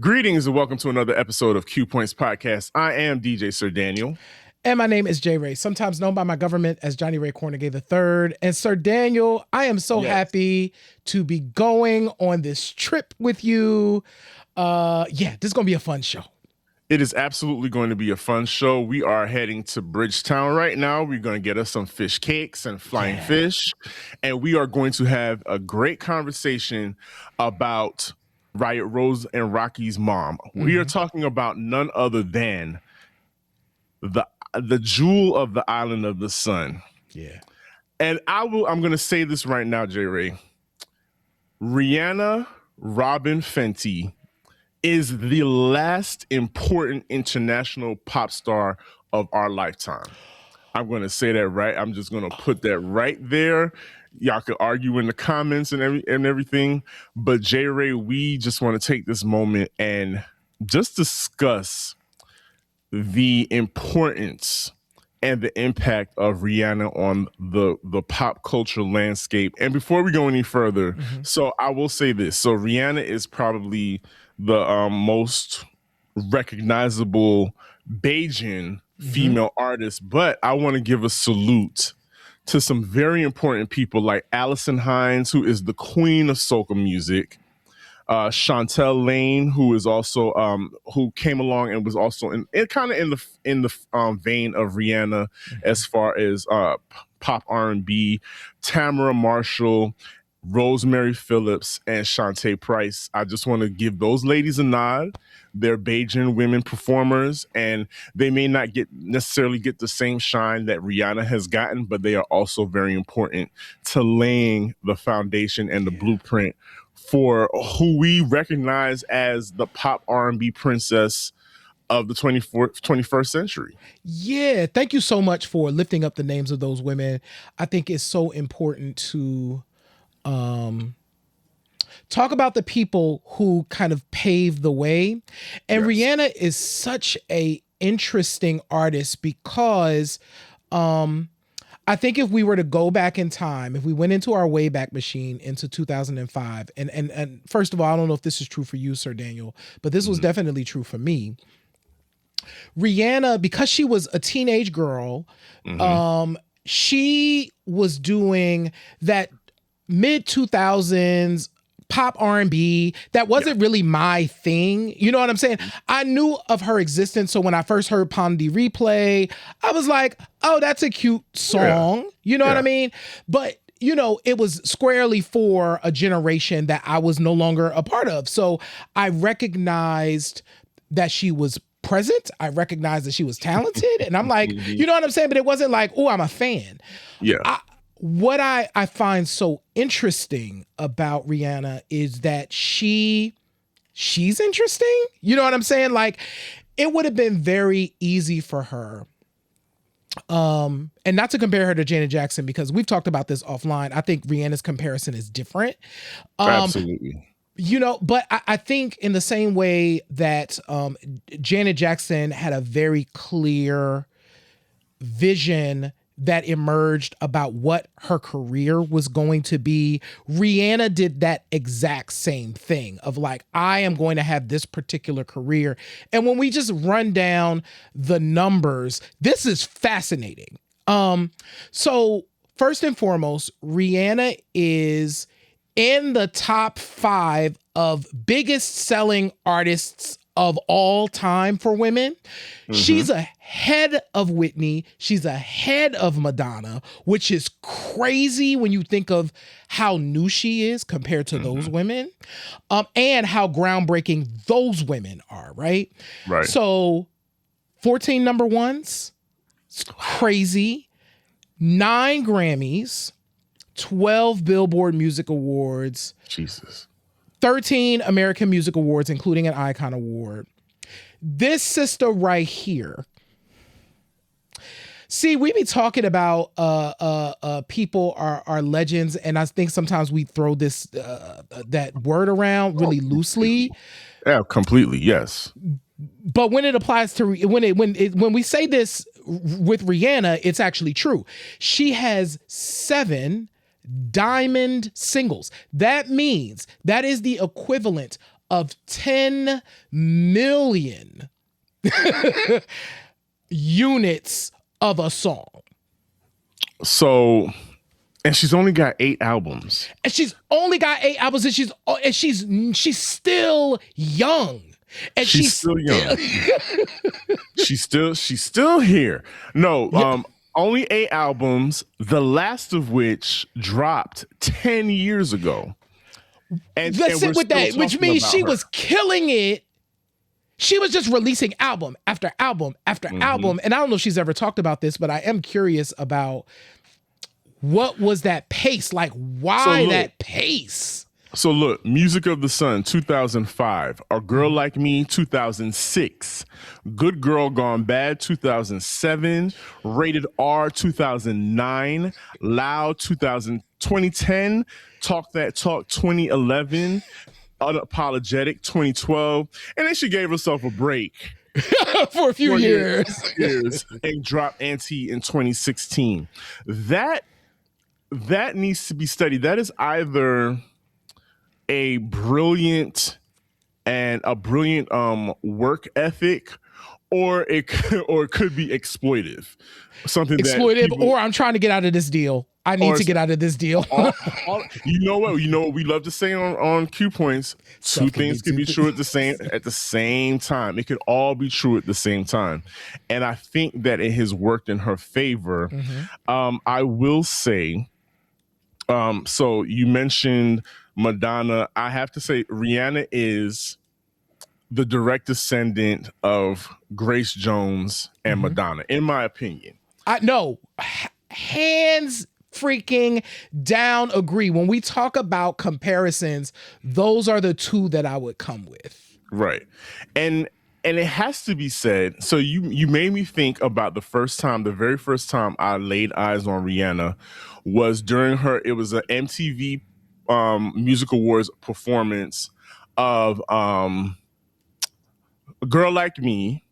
Greetings and welcome to another episode of Q Points Podcast. I am DJ Sir Daniel. And my name is J. Ray, sometimes known by my government as Johnny Ray Cornegay III. And Sir Daniel, I am so happy to be going on this trip with you. This is going to be a fun show. It is absolutely going to be a fun show. We are heading to Bridgetown right now. We're going to get us some fish cakes and flying fish. And we are going to have a great conversation about Riot Rose and Rocky's mom. We are talking about none other than the jewel of the island of the sun. Yeah. And I'm going to say this right now, J. Ray. Rihanna Robin Fenty is the last important international pop star of our lifetime. I'm going to say that right. I'm just going to put that right there. Y'all could argue in the comments and everything. But J. Ray, we just want to take this moment and just discuss the importance and the impact of Rihanna on the pop culture landscape. And before we go any further, so I will say this. So Rihanna is probably the most recognizable Bajan female artist, but I want to give a salute to some very important people like Alison Hinds, who is the queen of soca music, Shontelle Lane, who is also who came along and was also in the vein of Rihanna as far as pop R&B, Tamara Marshall, Rosemary Phillips, and Shanta Price. I just want to give those ladies a nod. They're Bajan women performers, and they may not necessarily get the same shine that Rihanna has gotten, but they are also very important to laying the foundation and the blueprint for who we recognize as the pop R&B princess of the 21st century. Yeah, thank you so much for lifting up the names of those women. I think it's so important to talk about the people who kind of paved the way. And Rihanna is such a interesting artist because I think if we were to go back in time, if we went into our Wayback Machine into 2005, and first of all, I don't know if this is true for you, Sir Daniel, but this was definitely true for me. Rihanna, because she was a teenage girl, she was doing that mid-2000s pop R&B that wasn't really my thing. You know what I'm saying? I knew of her existence. So when I first heard Pondy Replay, I was like, oh, that's a cute song. You know what I mean? But you know, it was squarely for a generation that I was no longer a part of. So I recognized that she was present. I recognized that she was talented. And I'm like, you know what I'm saying? But it wasn't like, oh, I'm a fan. Yeah. What I find so interesting about Rihanna is that she's interesting. You know what I'm saying? Like, it would have been very easy for her. And not to compare her to Janet Jackson, because we've talked about this offline. I think Rihanna's comparison is different. Absolutely. You know, but I think in the same way that Janet Jackson had a very clear vision that emerged about what her career was going to be, Rihanna did that exact same thing of like, I am going to have this particular career. And when we just run down the numbers, this is fascinating. So first and foremost, Rihanna is in the top 5 of biggest selling artists of all time for women. She's ahead of Whitney. She's ahead of Madonna, which is crazy when you think of how new she is compared to those women, and how groundbreaking those women are, right? Right. So 14 number ones, it's crazy. 9 Grammys, 12 Billboard Music Awards. Jesus. 13 American Music Awards, including an Icon Award. This sister right here. See, we be talking about people are legends, and I think sometimes we throw this that word around really loosely. Yeah, completely. Yes. But when it applies to when we say this with Rihanna, it's actually true. She has 7 diamond singles. That means that is the equivalent of 10 million units of a song. So, and she's only got 8 albums. And she's only got 8 albums, and she's still young. And she's still young. she's still here. No, only 8 albums, the last of which dropped 10 years ago. And let's sit with that, which means she was killing it. She was just releasing album after album after album. And I don't know if she's ever talked about this, but I am curious about what was that pace? Like, why that pace? So look, Music of the Sun, 2005. A Girl Like Me, 2006. Good Girl Gone Bad, 2007. Rated R, 2009. Loud, 2010. Talk That Talk, 2011. Unapologetic, 2012. And then she gave herself a break. For a few years. And dropped Auntie in 2016. That needs to be studied. That is either a brilliant work ethic, or it could be exploitive. Something exploitive, or I'm trying to get out of this deal. I need to get out of this deal. You know what we love to say on Q Points. Two things can be true at the same time. It could all be true at the same time, and I think that it has worked in her favor. I will say, so you mentioned Madonna. I have to say Rihanna is the direct descendant of Grace Jones and Madonna, in my opinion. I know, hands freaking down agree. When we talk about comparisons, those are the two that I would come with. Right. And it has to be said, so you made me think about the very first time I laid eyes on Rihanna was during it was an MTV Music Awards performance of A Girl Like Me.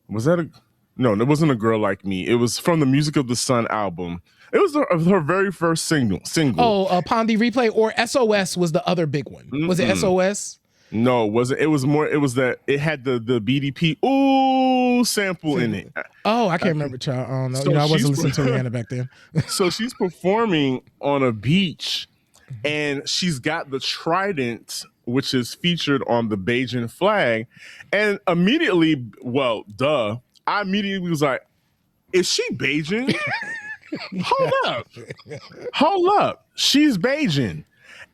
Was that no, it wasn't A Girl Like Me. It was from the Music of the Sun album. It was her very first single. Oh, Upon the Replay, or SOS was the other big one. Was it SOS? No, it wasn't. It was more. It was that it had the BDP sample in it. Oh, I can't remember, child. I don't know. So I wasn't listening to Rihanna back then. So she's performing on a beach, and she's got the trident, which is featured on the Bajan flag, and immediately, I immediately was like, "Is she Bajan?" Hold up, she's Bajan.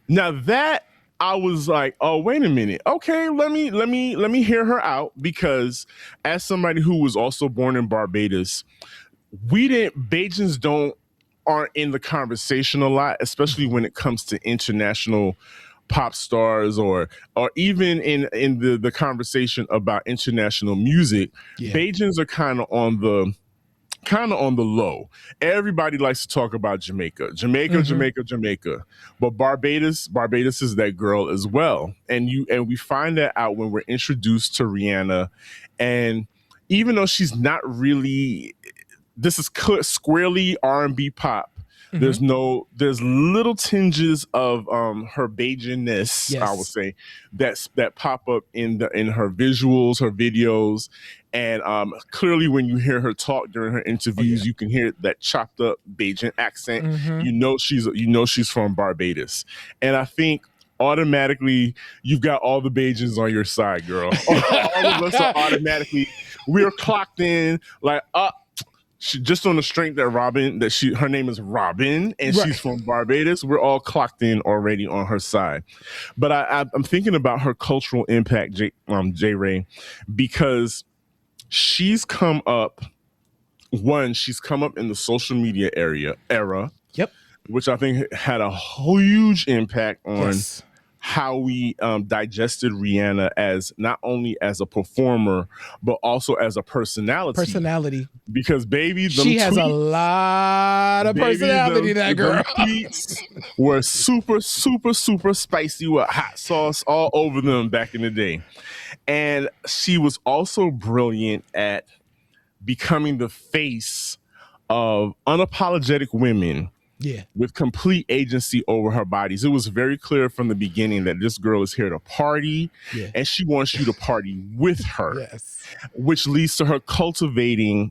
Now that I was like, oh, wait a minute. Okay, let me hear her out, because as somebody who was also born in Barbados, Bajans aren't in the conversation a lot, especially when it comes to international pop stars or even in the conversation about international music. Bajans are kind of on the low. Everybody likes to talk about Jamaica, but Barbados is that girl as well. And we find that out when we're introduced to Rihanna. And even though she's not really, this is squarely R&B pop. There's little tinges of her Bajanness, I would say, that pop up in her visuals, her videos. And clearly when you hear her talk during her interviews, you can hear that chopped up Bajan accent. You know she's from Barbados. And I think automatically you've got all the Bajans on your side, girl. All of us are automatically, we're clocked in like, she, just on the strength that her name is Robin, and she's from Barbados. We're all clocked in already on her side. But I'm thinking about her cultural impact, J. Ray, because she's come up in the social media era, which I think had a huge impact on how we digested Rihanna as not only as a performer, but also as a personality. Because she has a lot of personality, that girl. Tweets were super, super, super spicy with hot sauce all over them back in the day. And she was also brilliant at becoming the face of unapologetic women Yeah. with complete agency over her bodies. It was very clear from the beginning that this girl is here to party, Yeah. and she wants you to party with her, Yes. which leads to her cultivating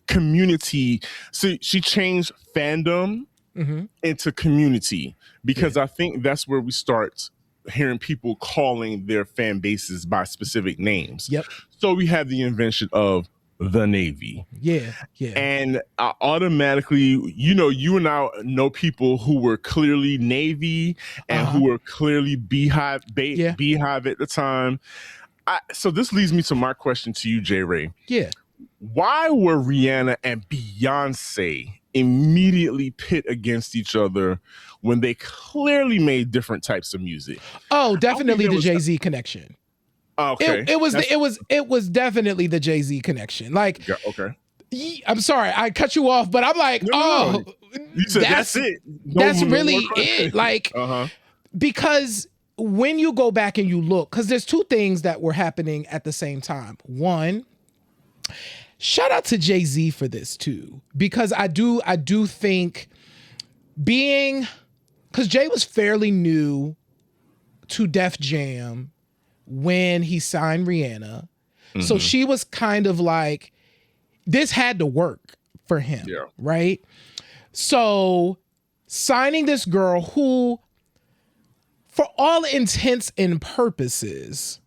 community. So she changed fandom into community, because I think that's where we start hearing people calling their fan bases by specific names. Yep. So we have the invention of the Navy. Yeah. Yeah. And automatically, you and I know people who were clearly Navy and who were clearly Beehive at the time. So this leads me to my question to you, J. Ray. Yeah. Why were Rihanna and Beyonce immediately pit against each other when they clearly made different types of music? Oh, definitely the Jay-Z connection. Okay. It was definitely the Jay-Z connection. Like, yeah, okay. I'm sorry, I cut you off, but I'm like, No. You said that's it. That's really it. Like, because when you go back and you look, because there's two things that were happening at the same time. One, shout out to Jay-Z for this too, because I do think because Jay was fairly new to Def Jam when he signed Rihanna. So she was kind of like, this had to work for him, right? So signing this girl who, for all intents and purposes,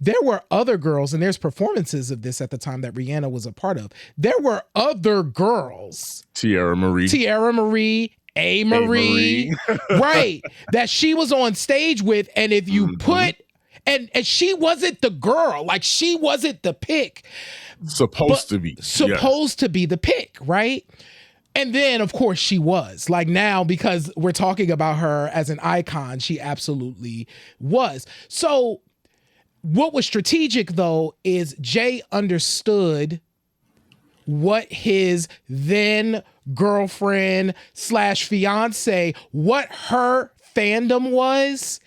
there were other girls, and there's performances of this at the time that Rihanna was a part of. There were other girls. Tierra Marie, A. Marie, right, that she was on stage with. And if you put, and she wasn't the girl, like she wasn't the pick. Supposed to be the pick, right? And then, of course, she was. Like now, because we're talking about her as an icon, she absolutely was. So what was strategic, though, is Jay understood what his then girlfriend / fiance, what her fandom was.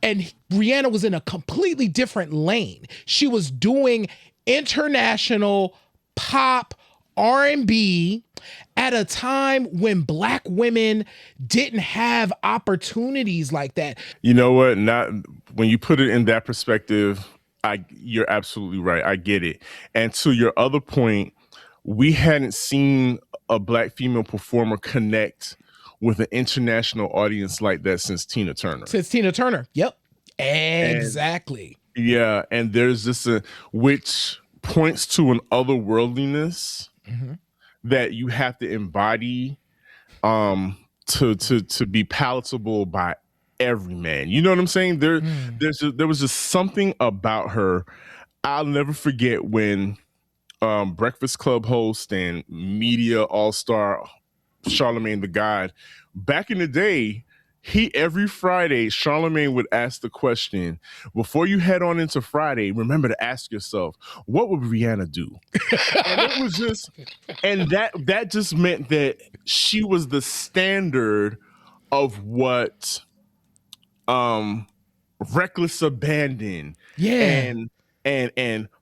And Rihanna was in a completely different lane. She was doing international pop R&B at a time when Black women didn't have opportunities like that. You know what? Not when you put it in that perspective, you're absolutely right. I get it. And to your other point, we hadn't seen a Black female performer connect with an international audience like that since Tina Turner. Yep. Exactly. And there's this, which points to an otherworldliness that you have to embody to be palatable by every man. You know what I'm saying? There was just something about her. I'll never forget when Breakfast Club host and media all-star Charlemagne the God, back in the day, every Friday, Charlemagne would ask the question, before you head on into Friday, remember to ask yourself, what would Rihanna do? And it was just, and that just meant that she was the standard of what reckless abandon and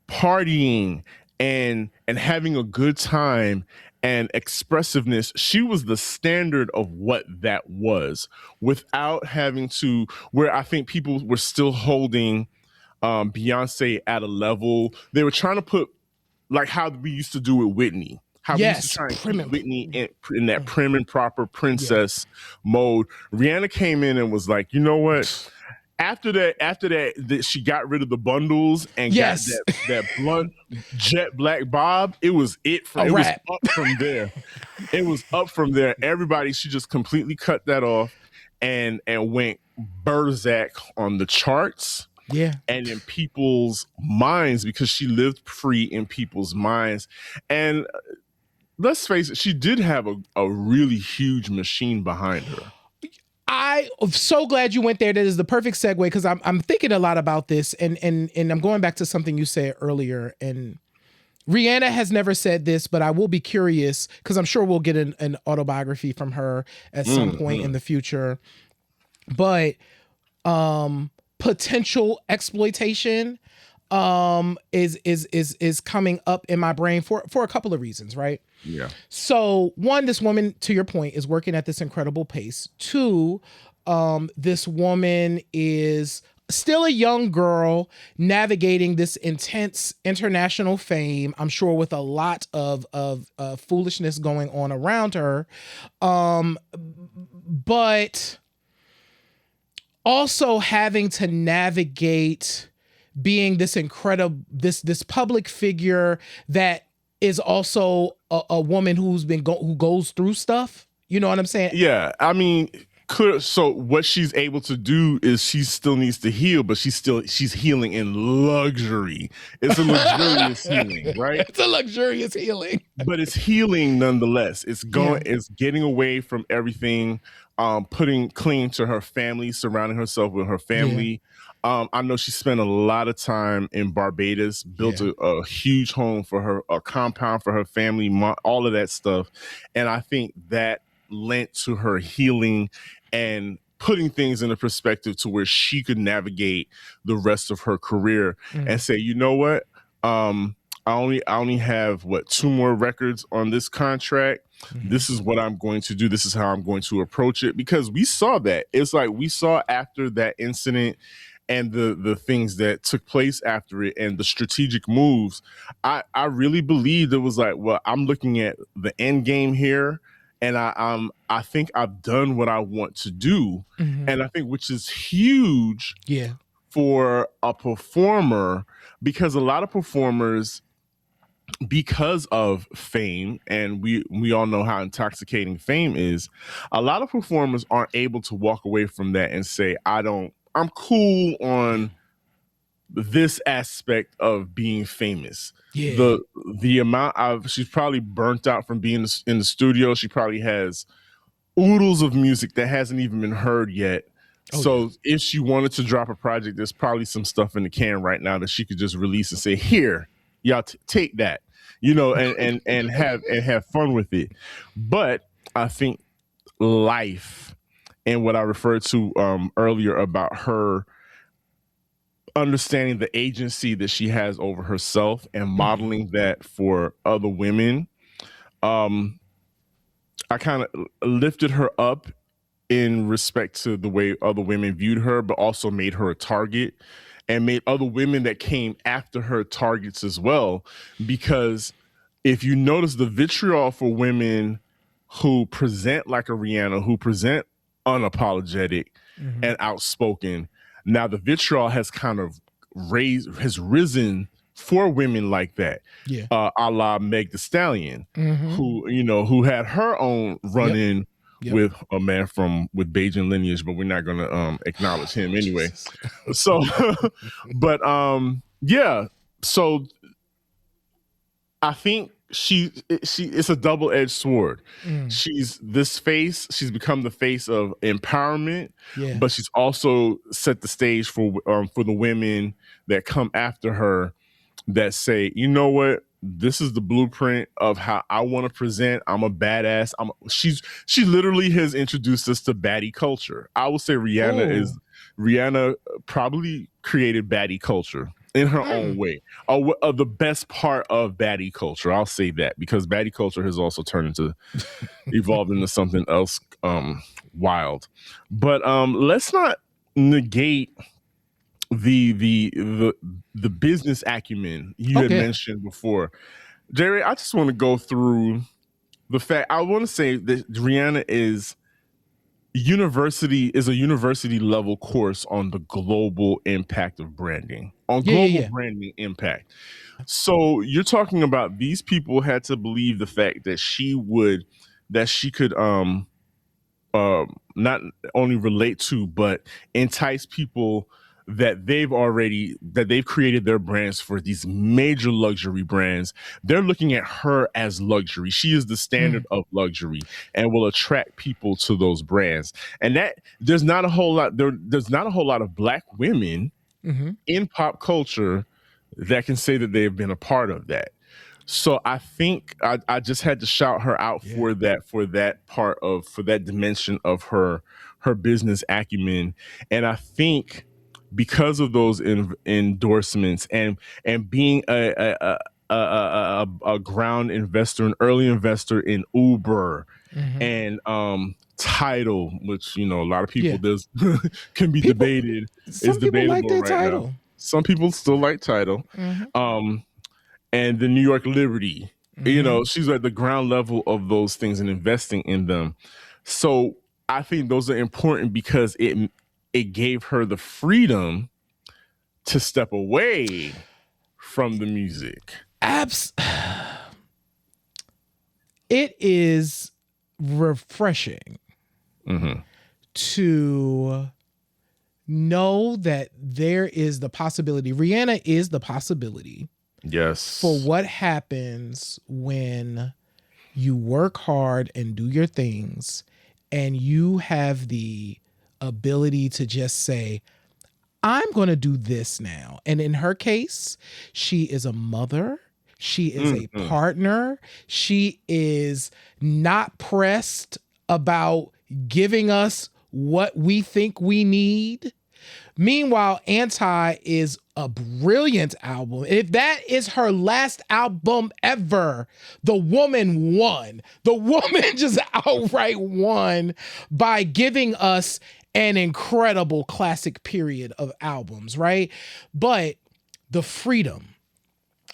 partying and having a good time and expressiveness. She was the standard of what that was, without having to, where I think people were still holding Beyonce at a level. They were trying to put, like how we used to do with Whitney. How we used to try and keep Whitney in that prim and proper princess mode. Rihanna came in and was like, you know what? After that, she got rid of the bundles and got that blunt jet black bob. It was was up from there. It was up from there. Everybody, she just completely cut that off and went Berserk on the charts. Yeah. And in people's minds, because she lived free in people's minds. And let's face it, she did have a really huge machine behind her. I'm so glad you went there. That is the perfect segue, because I'm thinking a lot about this, and I'm going back to something you said earlier. And Rihanna has never said this, but I will be curious, because I'm sure we'll get an autobiography from her at some point in the future. But potential exploitation is coming up in my brain for a couple of reasons, right? Yeah. So one, this woman, to your point, is working at this incredible pace. Two, this woman is still a young girl navigating this intense international fame, I'm sure with a lot of foolishness going on around her. But also having to navigate being this incredible this public figure that is also a woman who goes through stuff. You know what I'm saying? Yeah, I mean, so what she's able to do is she still needs to heal, but she's healing in luxury. It's a luxurious healing, right? It's a luxurious healing. But it's healing nonetheless. It's getting away from everything, putting clean to her family, surrounding herself with her family. I know she spent a lot of time in Barbados, built a huge home for her, a compound for her family, all of that stuff. And I think that lent to her healing and putting things in a perspective to where she could navigate the rest of her career and say, you know what? I only have 2 more records on this contract. This is what I'm going to do. This is how I'm going to approach it, because we saw that. It's like we saw after that incident and the things that took place after it and the strategic moves. I really believed it was like, well, I'm looking at the end game here, and I think I've done what I want to do. And I think, which is huge for a performer, because a lot of performers, because of fame, and we all know how intoxicating fame is, a lot of performers aren't able to walk away from that and say, I'm cool on this aspect of being famous. The amount of, she's probably burnt out from being in the studio. She probably has oodles of music that hasn't even been heard yet. If she wanted to drop a project, there's probably some stuff in the can right now that she could just release and say, here, y'all take that, and have fun with it. But I think life, and what I referred to earlier about her understanding the agency that she has over herself and modeling that for other women, I kind of lifted her up in respect to the way other women viewed her, but also made her a target and made other women that came after her targets as well. Because if you notice the vitriol for women who present like a Rihanna, who present unapologetic and outspoken, now the vitriol has kind of risen for women like that, a la Meg Thee Stallion, who had her own run-in with a man with Bajan lineage, but we're not going to acknowledge him anyway. So, but so I think she it's a double-edged sword. She's this face. She's become the face of empowerment, but she's also set the stage for the women that come after her that say, you know what, this is the blueprint of how I want to present. I'm a badass. She literally has introduced us to baddie culture. I would say Rihanna probably created baddie culture in her own way. The best part of baddie culture, I'll say that, because baddie culture has also evolved into something else wild. But let's not negate the business acumen you had mentioned before. Jerry, I just want to go through the fact. I want to say that Rihanna is a university level course on the global impact of branding, on global branding impact. So you're talking about these people had to believe the fact that she could not only relate to, but entice people that they've created their brands for, these major luxury brands. They're looking at her as luxury. She is the standard of luxury and will attract people to those brands. And that there's not a whole lot of Black women in pop culture that can say that they have been a part of that. So I think I just had to shout her out for that dimension of her business acumen. And I think because of those endorsements and being a ground investor, an early investor in Uber and Tidal, which, you know, a lot of people Yeah. there's can be People, debated, is some people like debatable their right now. title. Some people still like Tidal. And the New York Liberty. You know, she's at the ground level of those things and investing in them. So I think those are important because it gave her the freedom to step away from the music. It is refreshing to know that there is the possibility. Rihanna is the possibility. Yes. For what happens when you work hard and do your things and you have the ability to just say, I'm going to do this now. And in her case, she is a mother. She is a partner. She is not pressed about giving us what we think we need. Meanwhile, Anti is a brilliant album. If that is her last album ever, the woman won. The woman just outright won by giving us an incredible classic period of albums, right? But the freedom,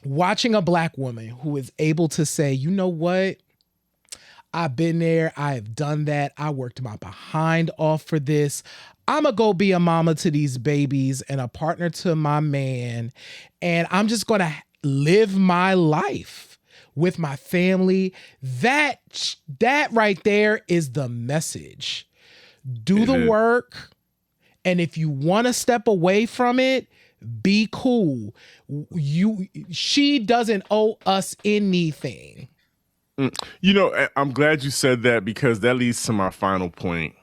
watching a Black woman who is able to say, you know what? I've been there. I have done that. I worked my behind off for this. I'm going to go be a mama to these babies and a partner to my man. And I'm just going to live my life with my family. That right there is the message. Do the work. And if you want to step away from it, be cool. She doesn't owe us anything. You know, I'm glad you said that because that leads to my final point.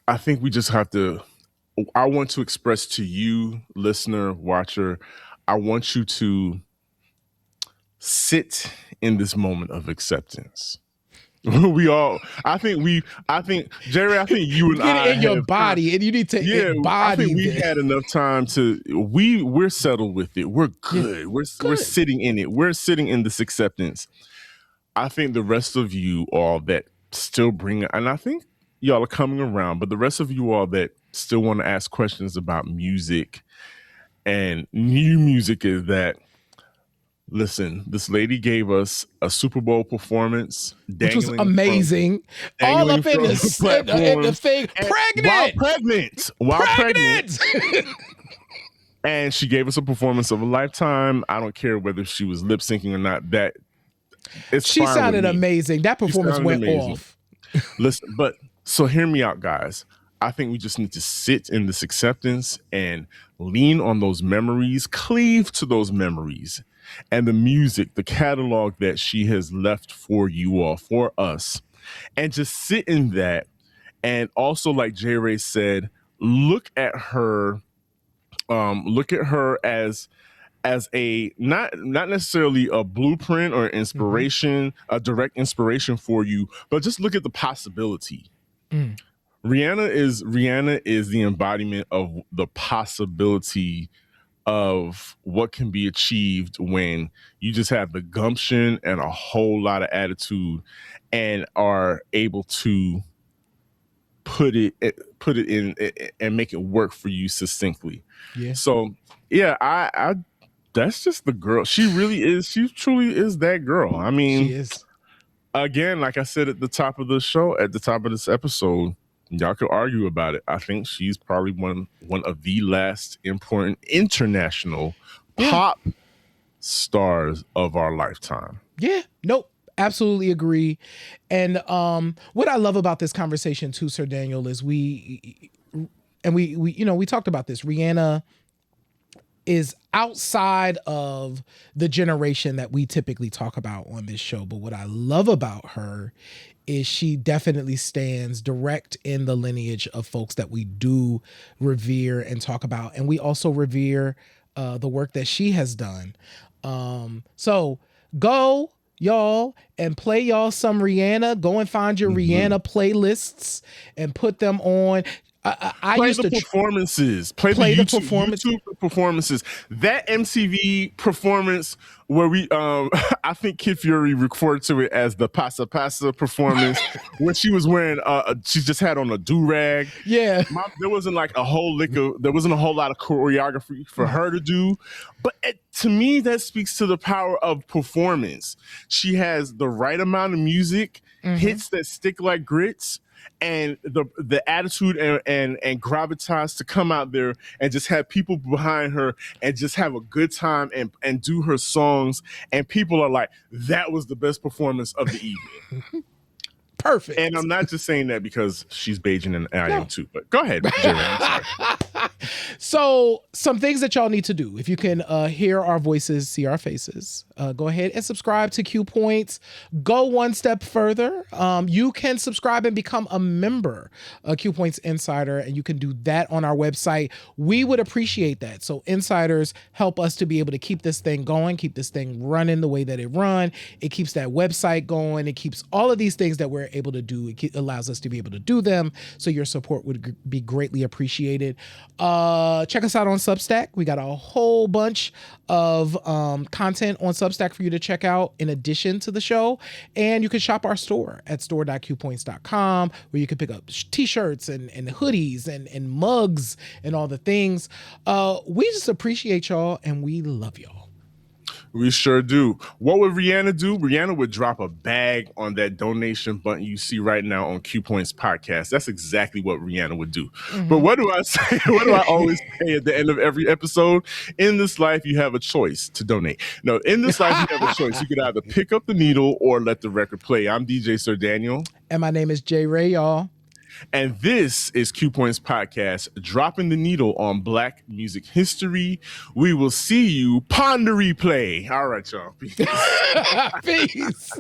I think we just have to, I want to express to you, listener, watcher, I want you to sit in this moment of acceptance. We all, I think, Jerry, I think you and Get I it in your body, and you need to embody I think we've this. had enough time to, we're settled with it. We're good. We're sitting in it. We're sitting in this acceptance. I think the rest of you all that still bring, and I think y'all are coming around, but the rest of you all that still want to ask questions about music and new music is that, listen, this lady gave us a Super Bowl performance, which was amazing. All up in the thing. While pregnant. And she gave us a performance of a lifetime. I don't care whether she was lip syncing or not. She sounded amazing. That performance went off. Listen, but so hear me out, guys. I think we just need to sit in this acceptance and lean on those memories, cleave to those memories and the music, the catalog that she has left for you all, for us, and just sit in that. And also, like J. Ray said, look at her as a not necessarily a blueprint or inspiration, a direct inspiration for you, but just look at the possibility. Rihanna is the embodiment of the possibility of what can be achieved when you just have the gumption and a whole lot of attitude and are able to put it in and make it work for you succinctly. Yeah. So yeah, I that's just the girl. She really is. She truly is that girl. I mean, she is. Again, like I said at the top of the show, at the top of this episode, y'all could argue about it. I think she's probably one of the last important international pop stars of our lifetime. Yeah. Nope. Absolutely agree. And what I love about this conversation too, Sir Daniel, is we talked about this. Rihanna is outside of the generation that we typically talk about on this show. But what I love about her is she definitely stands direct in the lineage of folks that we do revere and talk about. And we also revere the work that she has done. So go, y'all, and play y'all some Rihanna. Go and find your Rihanna playlists and put them on. I Play used the to performances. Play the play the YouTube, performance. YouTube performances. That MTV performance where we, I think Kid Fury referred to it as the Pasa Pasa performance, where she was wearing, she just had on a do rag. Yeah. There wasn't like there wasn't a whole lot of choreography for her to do, but to me that speaks to the power of performance. She has the right amount of music, hits that stick like grits, and the attitude and gravitas to come out there and just have people behind her and just have a good time and do her songs, and people are like, that was the best performance of the evening. Perfect. And I'm not just saying that because she's Bajan and I am too, but go ahead, Jerry. I'm sorry. So some things that y'all need to do. If you can hear our voices, see our faces, go ahead and subscribe to Q Points. Go one step further. You can subscribe and become a member, Q Points Insider, and you can do that on our website. We would appreciate that. So insiders help us to be able to keep this thing going, keep this thing running the way that it run. It keeps that website going. It keeps all of these things that we're able to do. It allows us to be able to do them. So your support would be greatly appreciated. Check us out on Substack. We got a whole bunch of content on Substack for you to check out in addition to the show. And you can shop our store at store.qpoints.com, where you can pick up t-shirts and hoodies and mugs and all the things. We just appreciate y'all and we love y'all. We sure do. What would Rihanna do? Rihanna would drop a bag on that donation button you see right now on Q Points Podcast. That's exactly what Rihanna would do. But what do I say? What do I always say at the end of every episode? In this life, you have a choice to donate. No, in this life, you have a choice. You could either pick up the needle or let the record play. I'm DJ Sir Daniel. And my name is J Ray, y'all. And this is Q Points Podcast, dropping the needle on Black music history. We will see you ponder replay. All right, y'all. Peace. Peace.